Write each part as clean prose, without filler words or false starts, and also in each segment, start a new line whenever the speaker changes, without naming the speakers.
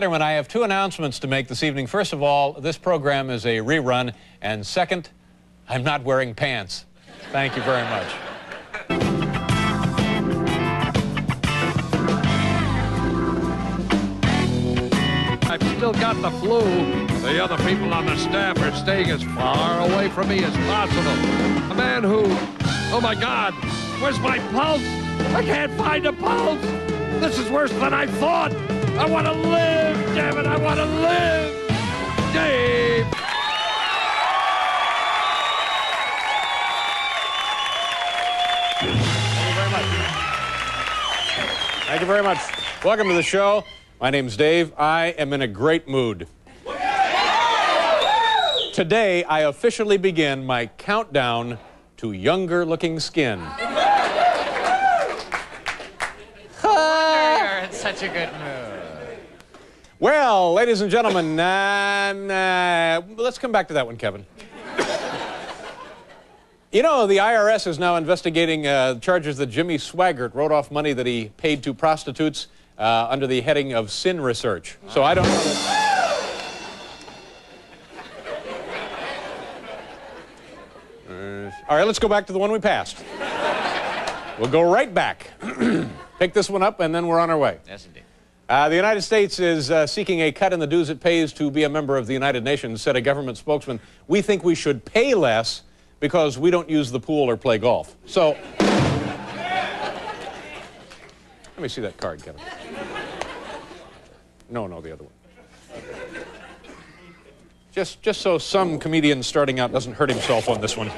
Letterman, I have two announcements to make this evening. First of all, this program is a rerun. And second, I'm not wearing pants. Thank you very much.
I've still got the flu. The other people on the staff are staying as far away from me as possible. A man who, oh my God, where's my pulse? I can't find a pulse. This is worse than I thought. I want to live, damn it, I want to live. Dave.
Thank you very much. Welcome to the show. My name's Dave. I am in a great mood. Today, I officially begin my countdown to younger-looking skin.
You're in such a good mood.
Well, ladies and gentlemen, let's come back to that one, Kevin. You know, the IRS is now investigating charges that Jimmy Swaggart wrote off money that he paid to prostitutes under the heading of sin research. So I don't know that... all right, let's go back to the one we passed. We'll go right back. Pick this one up, and then we're on our way.
Yes, indeed.
The United States is seeking a cut in the dues it pays to be a member of the United Nations, said a government spokesman. We think we should pay less because we don't use the pool or play golf. So, let me see that card, Kevin. No, the other one. Just so some comedian starting out doesn't hurt himself on this one.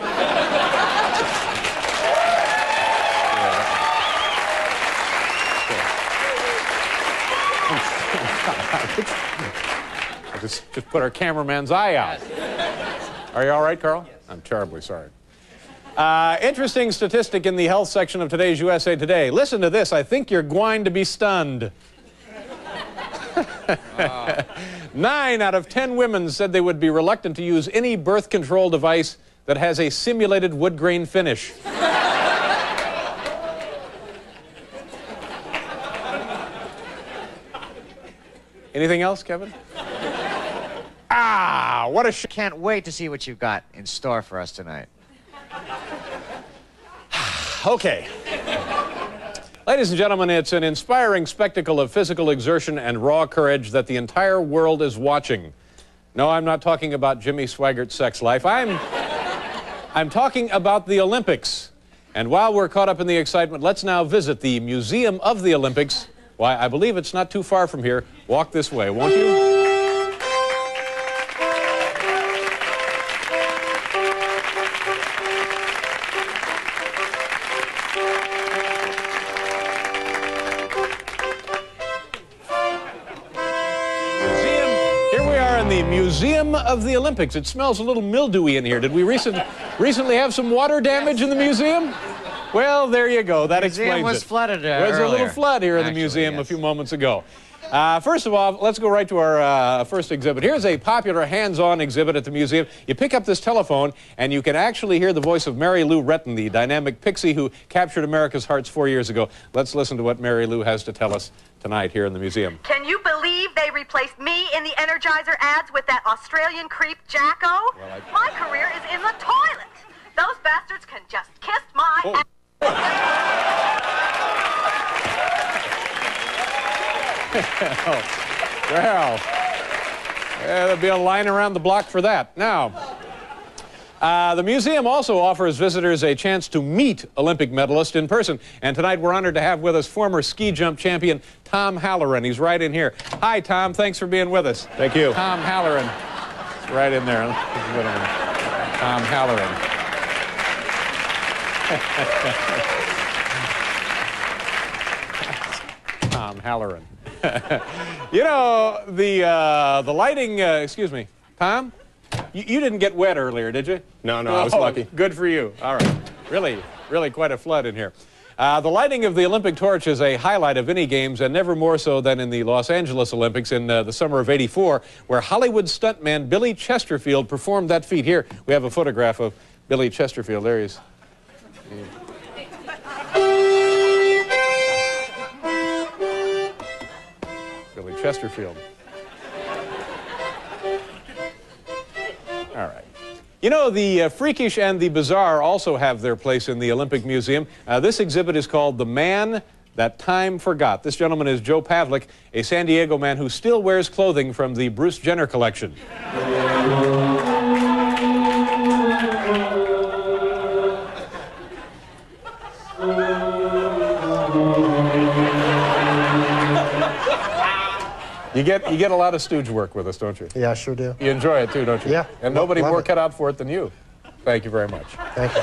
Just put our cameraman's eye out. Are you all right, Carl? Yes. I'm terribly sorry. Interesting statistic in the health section of today's USA Today. Listen to this. I think you're going to be stunned. 9 out of 10 women said they would be reluctant to use any birth control device that has a simulated wood grain finish. Anything else, Kevin? What a
Can't wait to see what you've got in store for us tonight.
Okay. Ladies and gentlemen, it's an inspiring spectacle of physical exertion and raw courage that the entire world is watching. No, I'm not talking about Jimmy Swaggart's sex life. I'm talking about the Olympics. And while we're caught up in the excitement, let's now visit the Museum of the Olympics. Why, I believe it's not too far from here. Walk this way, won't you? The Museum of the Olympics. It smells a little mildewy in here. Did we recently have some water damage in the museum? Well, there you go. That explains it.
The museum was flooded
There was a little flood here in the museum a few moments ago. First of all, let's go right to our first exhibit. Here's a popular hands-on exhibit at the museum. You pick up this telephone, and you can actually hear the voice of Mary Lou Retton, the dynamic pixie who captured America's hearts 4 years ago. Let's listen to what Mary Lou has to tell us tonight here in the museum.
Can you believe they replaced me in the Energizer ads with that Australian creep Jacko?
Well,
my career is in the toilet. Those bastards can just kiss my ass.
Well, there'll be a line around the block for that. Now, the museum also offers visitors a chance to meet Olympic medalists in person. And tonight we're honored to have with us former ski jump champion Tom Halloran. He's right in here. Hi, Tom. Thanks for being with us.
Thank you.
Tom Halloran. Right in there. Tom Halloran. Tom Halloran. You know, the lighting, excuse me, Tom? You didn't get wet earlier, did you?
No, I was lucky.
Good for you. All right. Really quite a flood in here. The lighting of the Olympic torch is a highlight of any games, and never more so than in the Los Angeles Olympics in the summer of '84, where Hollywood stuntman Billy Chesterfield performed that feat. Here, we have a photograph of Billy Chesterfield. There he is. Billy Chesterfield. All right. You know, the freakish and the bizarre also have their place in the Olympic Museum. This exhibit is called The Man That Time Forgot. This gentleman is Joe Pavlik, a San Diego man who still wears clothing from the Bruce Jenner collection. You get a lot of stooge work with us, don't you?
Yeah, I sure do.
You enjoy it too, don't you?
Yeah.
And nobody more
it.
cut out for it than you. Thank you very much.
Thank you.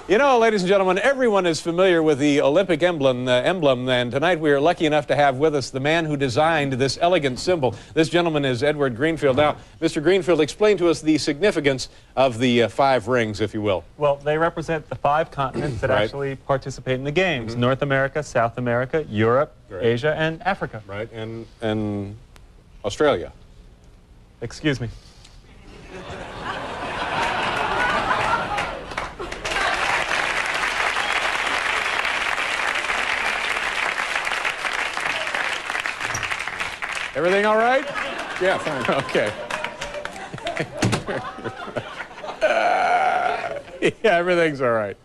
You know, ladies and gentlemen, everyone is familiar with the Olympic emblem, and tonight we are lucky enough to have with us the man who designed this elegant symbol. This gentleman is Edward Greenfield. Now, Mr. Greenfield, explain to us the significance of the 5 rings, if you will.
Well, they represent the 5 continents that actually participate in the Games. North America, South America, Europe, Asia, and Africa.
Right, and Australia.
Excuse me.
Everything all right?
Yeah, fine.
Okay. Yeah, everything's all right.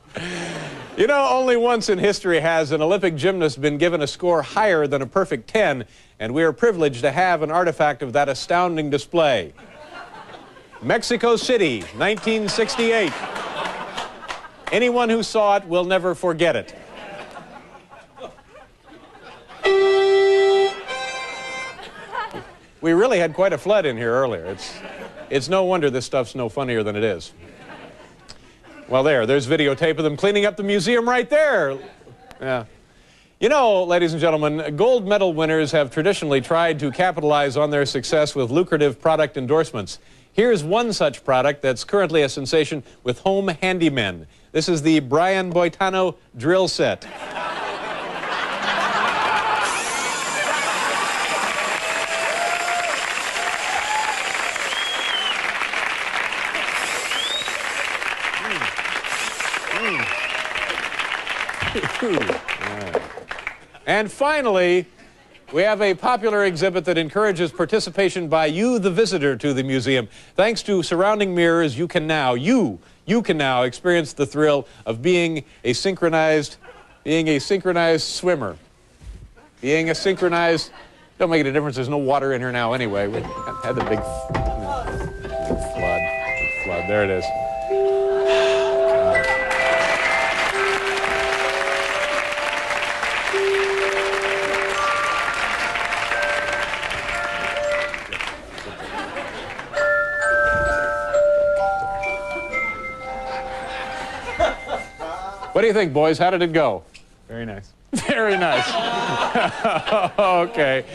You know, only once in history has an Olympic gymnast been given a score higher than a perfect 10, and we are privileged to have an artifact of that astounding display. Mexico City, 1968. Anyone who saw it will never forget it. We really had quite a flood in here earlier. It's no wonder this stuff's no funnier than it is. Well, there's videotape of them cleaning up the museum right there. Yeah. You know, ladies and gentlemen, gold medal winners have traditionally tried to capitalize on their success with lucrative product endorsements. Here's one such product that's currently a sensation with home handymen. This is the Brian Boitano drill set. And finally, we have a popular exhibit that encourages participation by you, the visitor, to the museum. Thanks to surrounding mirrors, you can now experience the thrill of being a synchronized swimmer. Being a synchronized, don't make it a difference, there's no water in here now anyway. We had the big flood. There it is. What do you think, boys? How did it go?
Very nice.
Very nice. Okay.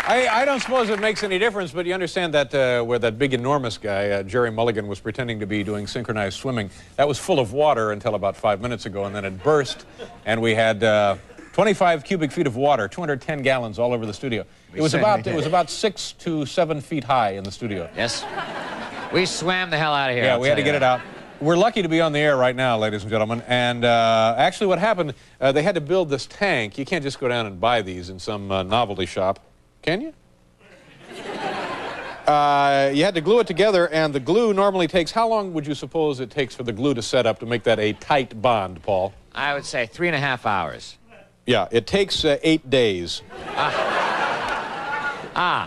I don't suppose it makes any difference, but you understand that where that big, enormous guy, Jerry Mulligan, was pretending to be doing synchronized swimming, that was full of water until about 5 minutes ago, and then it burst, and we had 25 cubic feet of water, 210 gallons all over the studio. It was about 6 to 7 feet high in the studio.
Yes. We swam the hell out of here.
Yeah, we had to get it out. We're lucky to be on the air right now, ladies and gentlemen. And actually what happened, they had to build this tank. You can't just go down and buy these in some novelty shop. Can you? You had to glue it together, and the glue normally takes, how long would you suppose it takes for the glue to set up to make that a tight bond, Paul?
I would say 3.5 hours.
Yeah, it takes 8 days.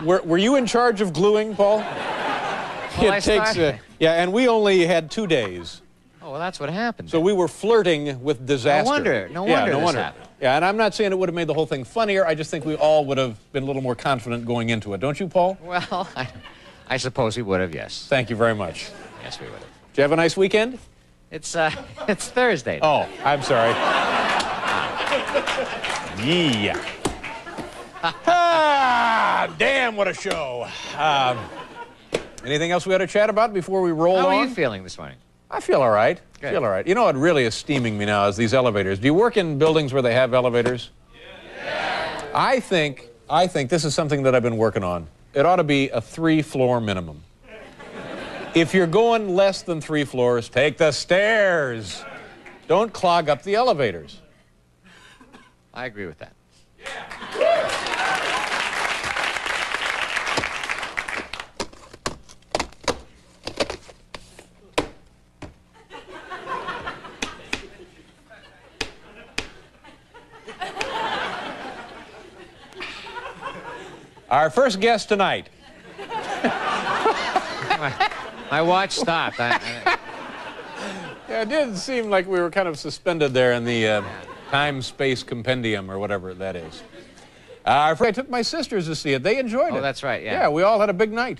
Were you in charge of gluing, Paul?
Well,
It takes, yeah, and we only had 2 days.
Oh, well, that's what happened.
So we were flirting with disaster.
No wonder this happened.
Yeah, and I'm not saying it would have made the whole thing funnier. I just think we all would have been a little more confident going into it. Don't you, Paul?
Well, I suppose we would have, yes.
Thank you very much.
Yes, we would have.
Did you have a nice weekend?
It's Thursday.
Oh, I'm sorry. Yeah. Damn, what a show. Anything else we ought to chat about before we roll on?
How are you feeling this morning?
I feel all right.
Good.
Feel all right. You know what really is steaming me now is these elevators. Do you work in buildings where they have elevators? Yeah. I think this is something that I've been working on. It ought to be a 3-floor minimum. If you're going less than 3 floors, take the stairs. Don't clog up the elevators.
I agree with that.
Our first guest tonight.
My watch stopped.
Yeah, it did seem like we were kind of suspended there in the time-space compendium or whatever that is. I took my sisters to see it. They enjoyed it.
Oh, that's right, yeah.
Yeah, we all had a big night.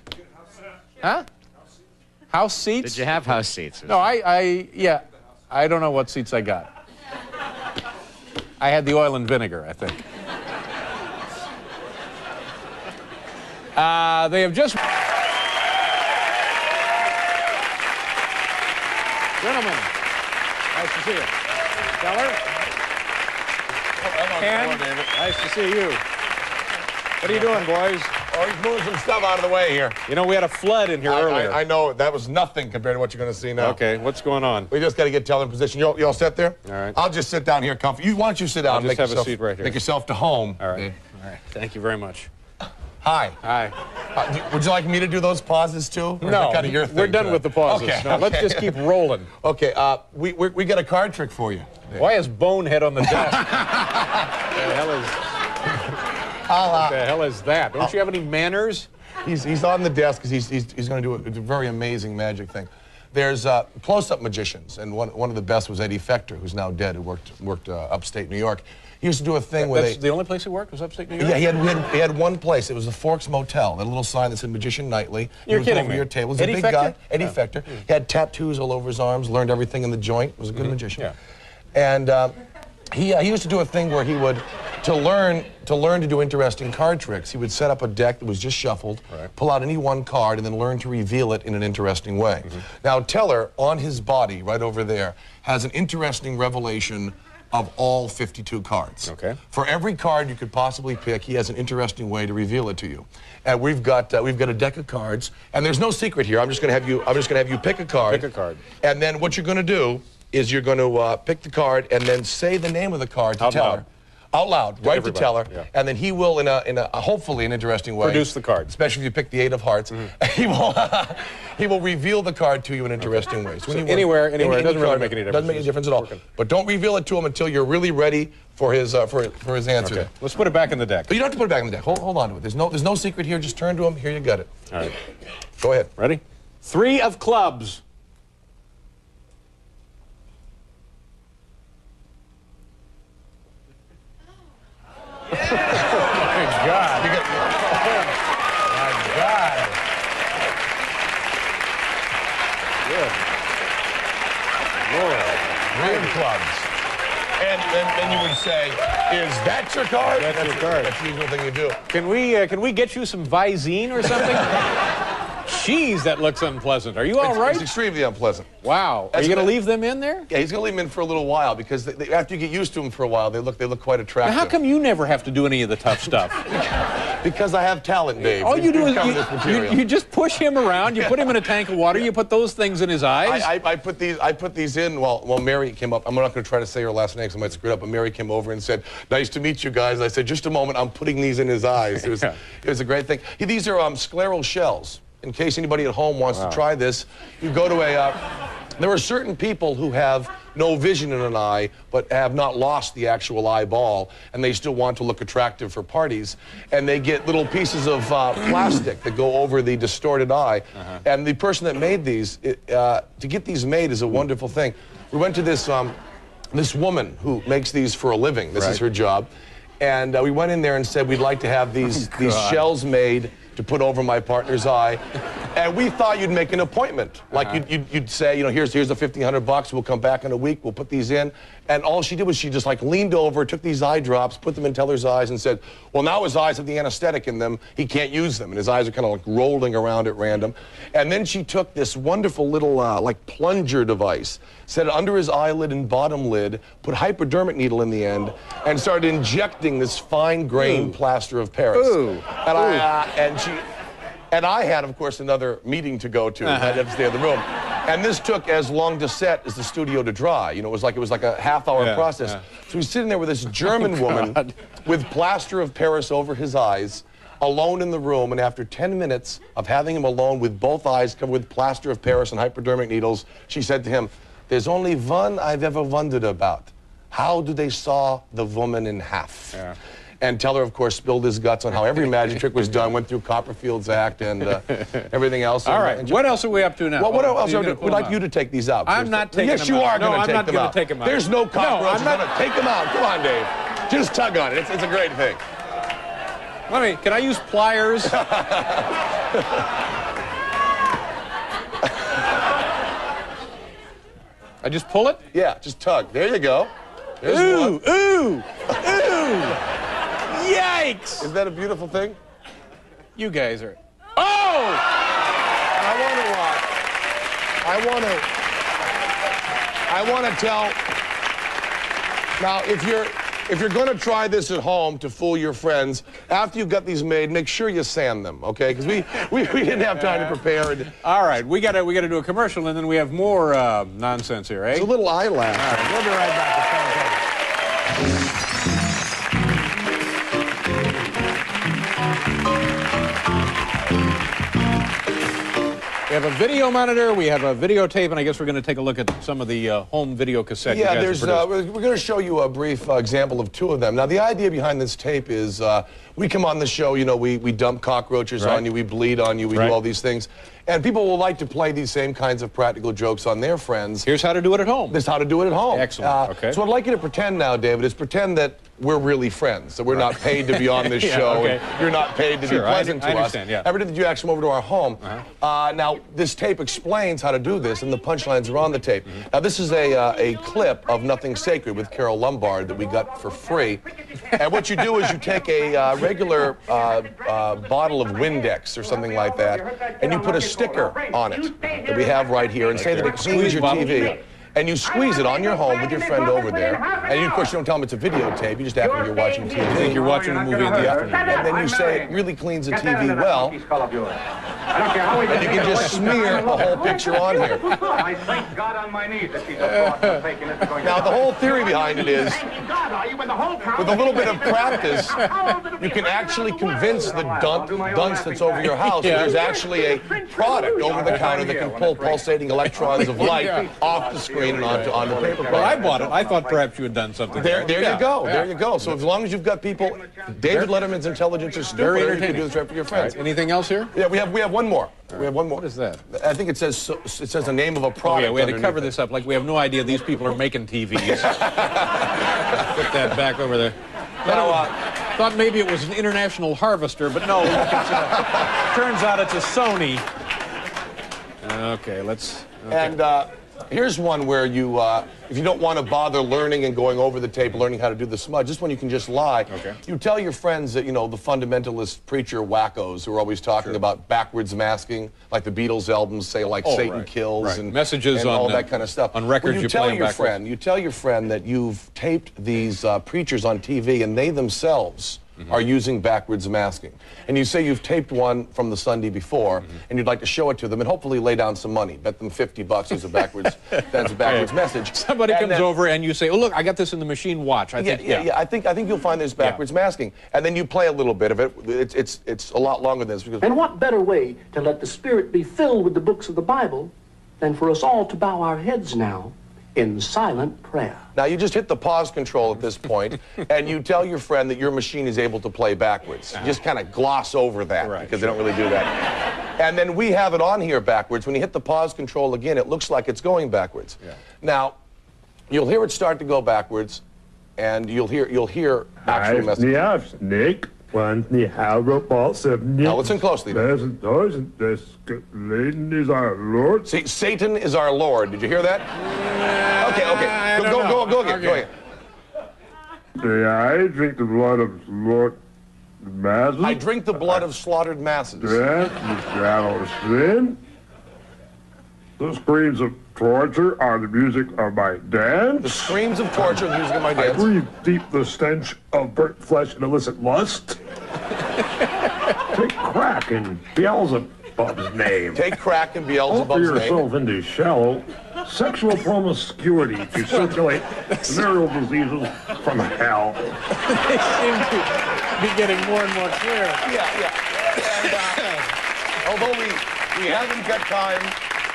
Huh? House seats?
Did you have house seats?
No, yeah, I don't know what seats I got. I had the oil and vinegar, I think. They have just... Gentlemen, nice to see you. Teller? Penn, nice to see you. What are you doing, boys?
Oh, he's moving some stuff out of the way here.
You know, we had a flood in here earlier.
I know. That was nothing compared to what you're going to see now.
Okay, what's going on?
We just got to get Teller in position. You all set there?
All right.
I'll just sit down here comfy. Why don't you sit down
I'll
and
just have a seat right here.
Make yourself to home.
All right. All right. Thank you very much.
Hi.
Hi.
Would you like me to do those pauses too? Or is
No,
that kind of your thing
we're done
today?
with the pauses.
Okay,
No, let's
okay.
just keep rolling.
Okay, we got a card trick for you.
Why is Bonehead on the desk? What the hell is that? Don't you have any manners?
He's on the desk because he's going to do a very amazing magic thing. There's close-up magicians, and one of the best was Eddie Fector, who's now dead, who worked upstate New York. He used to do a thing where
That's the only place he worked was upstate New York?
Yeah, he had one place. It was the Forks Motel. That little sign that said Magician Nightly.
You're kidding
over
me.
your table. He was
Eddie
a big
Fector?
guy. Eddie Fector. He had tattoos all over his arms, learned everything in the joint. Was a good magician.
Yeah.
And he used to do a thing where he would, to learn to do interesting card tricks, he would set up a deck that was just shuffled, pull out any one card, and then learn to reveal it in an interesting way. Now, Teller, on his body, right over there, has an interesting revelation of all 52 cards.
Okay.
For every card you could possibly pick, he has an interesting way to reveal it to you. And we've got a deck of cards, and there's no secret here. I'm just going to have you pick a card.
Pick a card.
And then what you're going to do is you're going to pick the card and then say the name of the card to
Out
Teller.
loud.
Out loud, right
everybody,
to Teller,
yeah.
and then he will, in a hopefully an interesting way,
Produce the card.
Especially if you pick the 8 of hearts, he will reveal the card to you in an interesting way. So
anywhere, it doesn't really
card,
make any difference.
Doesn't make any difference at all. But don't reveal it to him until you're really ready for his answer.
Okay. Let's put it back in the deck.
But you don't have to put it back in the deck. Hold on to it. There's no secret here. Just turn to him. Here, you got it.
All right.
Go ahead.
Ready? 3 of clubs. My God.
You got,
My God. Good. Lord.
3 of clubs. And you would say, is that your card?
That's your card.
That's the usual thing you do.
Can we get you some Visine or something? Jeez, that looks unpleasant. Are you all right?
It's extremely unpleasant.
Wow. Are you going to leave them in there?
Yeah, he's going to leave them in for a little while because after you get used to them for a while, they look quite attractive.
Now, how come you never have to do any of the tough stuff?
Because I have talent, Dave.
All you do is
this
you just push him around. You put him in a tank of water. You put those things in his eyes.
I put these in while Mary came up. I'm not going to try to say her last name because I might screw it up. But Mary came over and said, "Nice to meet you guys." I said, "Just a moment. I'm putting these in his eyes." It was a great thing. These are scleral shells. In case anybody at home wants to try this, you go to there are certain people who have no vision in an eye, but have not lost the actual eyeball, and they still want to look attractive for parties, and they get little pieces of plastic that go over the distorted eye. And the person that made these, to get these made is a wonderful thing. We went to this woman who makes these for a living. This is her job. And we went in there and said, we'd like to have these shells made to put over my partner's eye. And we thought you'd make an appointment. Like you'd say, you know, here's the $1,500, we'll come back in a week, we'll put these in. And all she did was she just like leaned over, took these eye drops, put them in Teller's eyes and said, well, now his eyes have the anesthetic in them, he can't use them. And his eyes are kind of like rolling around at random. And then she took this wonderful little like plunger device, set it under his eyelid and bottom lid, put hypodermic needle in the end, and started injecting this fine-grained plaster of Paris. And I had, of course, another meeting to go to. I had to stay in the room. And this took as long to set as the studio to dry. You know, it was like a half-hour process. So he's sitting there with this German woman with plaster of Paris over his eyes, alone in the room, and after 10 minutes of having him alone with both eyes covered with plaster of Paris and hypodermic needles, she said to him, "There's only one I've ever wondered about. How do they saw the woman in half?" And Teller, of course, spilled his guts on how every magic trick was done, went through Copperfield's Act and everything else.
All right, what else are we up to now?
Well, what else? We'd like you to take these out.
I'm not taking them out.
Yes, you are going to take them out.
No, I'm not going to take them out.
There's no cockroaches.
No, I'm
not. Take them out. Come on, Dave. Just tug on it. It's a great thing.
Can I use pliers? I just pull it?
Yeah, just tug. There you go. There's
ooh,
one.
ooh, ooh. Yikes!
Is that a beautiful thing?
You guys are... Oh!
I want to tell... Now, if you're going to try this at home to fool your friends, after you've got these made, make sure you sand them, okay? Because we didn't have time to prepare.
All right, we gotta do a commercial, and then we have more nonsense here, eh?
It's a little eyelash.
All right, we'll be right back. We have a video monitor, we have a videotape, and I guess we're going to take a look at some of the home video cassette.
Yeah, we're going to show you a brief example of two of them. Now, the idea behind this tape is we come on the show, you know, we dump cockroaches on you, we bleed on you, we do all these things. And people will like to play these same kinds of practical jokes on their friends.
Here's how to do it at home.
This is how to do it at home.
Excellent. Okay.
So what I'd like you to pretend now, David, is pretend that we're really friends, that we're not paid to be on this show, and you're not paid to be pleasant to us.
Yeah.
Ever did you actually come over to our home? Now, this tape explains how to do this, and the punchlines are on the tape. Now, this is a clip of Nothing Sacred with Carol Lombard that we got for free. And what you do is you take a regular bottle of Windex or something like that, and you put a sticker on it that we have right here, and say that it cleans your TV. And you squeeze it on your home with your friend over there. And you, of course, you don't tell them it's a videotape. You just act like you're watching TV.
I think you're watching a movie in the afternoon.
And then you say it really cleans the TV well. And you can just smear the whole picture on here.
I thank God on my knees that she's so taking it.
Now, the whole theory behind it is, with a little bit of practice, you can actually convince the dunce that's over your house that there's actually a product over the counter that can pull pulsating electrons of light off the screen and onto paper.
Well, I bought it. I thought perhaps you had done something.
There you go. There you go. So as long as you've got people, David Letterman's intelligence is stupid. You can do this right for your friends.
Right. Anything else here?
Yeah, we have one more. We have one more.
What is that?
I think it says the name of a product.
Oh, yeah, we had to cover this up like we have no idea these people are making TVs. Put that back over there. Thought maybe it was an international harvester, but no. Turns out it's a Sony. Okay, let's. Okay.
And here's one where you, if you don't want to bother learning and going over the tape, learning how to do the smudge, this one you can just lie.
Okay.
You tell your friends that, you know, the fundamentalist preacher wackos who are always talking about backwards masking, like the Beatles albums say, like Satan kills and
messages
and
on
all that kind of stuff.
On records,
well,
you
tell your friend that you've taped these preachers on TV, and they themselves are using backwards masking. And you say you've taped one from the Sunday before, and you'd like to show it to them and hopefully lay down some money. Bet them $50 is a backwards, that's a backwards message.
Somebody comes over and you say, oh, look, I got this in the machine, watch. I think
I think you'll find there's backwards masking. And then you play a little bit of it. It's a lot longer than this. Because
and what better way to let the Spirit be filled with the books of the Bible than for us all to bow our heads now in silent prayer.
Now, you just hit the pause control at this point, and you tell your friend that your machine is able to play backwards. You just kind of gloss over that, because they don't really do that. And then we have it on here backwards. When you hit the pause control again, it looks like it's going backwards. Now, you'll hear it start to go backwards, and you'll hear actual messages.
Nick. Now
listen closely.
Satan is our Lord.
See, Satan is our Lord. Did you hear that? Okay. Go again.
I drink the blood of slaughtered masses.
I drink the blood of slaughtered masses.
Death, the shadow of sin. The screams of torture are the music of my dance.
The screams of torture are the music of my dance.
I breathe deep the stench of burnt flesh and illicit lust. Take crack in Beelzebub's name.
Take crack in Beelzebub's name.
Offer yourself into shallow sexual promiscuity to circulate venereal diseases from hell.
They seem to be getting more and more clear.
Yeah. And, although we haven't got time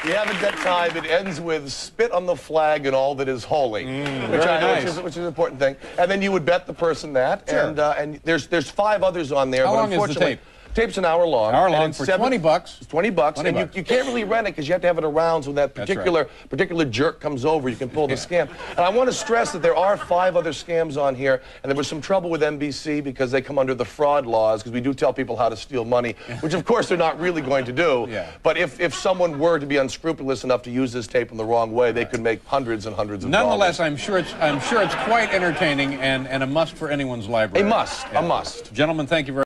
You haven't got time. It ends with spit on the flag and all that is holy, which is an important thing. And then you would bet the person that.
Sure.
And there's 5 others on there.
How
but
long is the
unfortunately,
tape?
Tape's an hour long.
Hour long for 20 bucks.
It's 20 bucks.
20
and
bucks.
You can't really rent it because you have to have it around so when that particular jerk comes over, you can pull the scam. And I want to stress that there are 5 other scams on here, and there was some trouble with NBC because they come under the fraud laws, because we do tell people how to steal money, which of course they're not really going to do.
Yeah.
But if someone were to be unscrupulous enough to use this tape in the wrong way, they could make hundreds and hundreds of
Nonetheless,
dollars.
I'm sure it's quite entertaining and a must for anyone's library.
A must.
Yeah.
A must.
Gentlemen, thank you very much.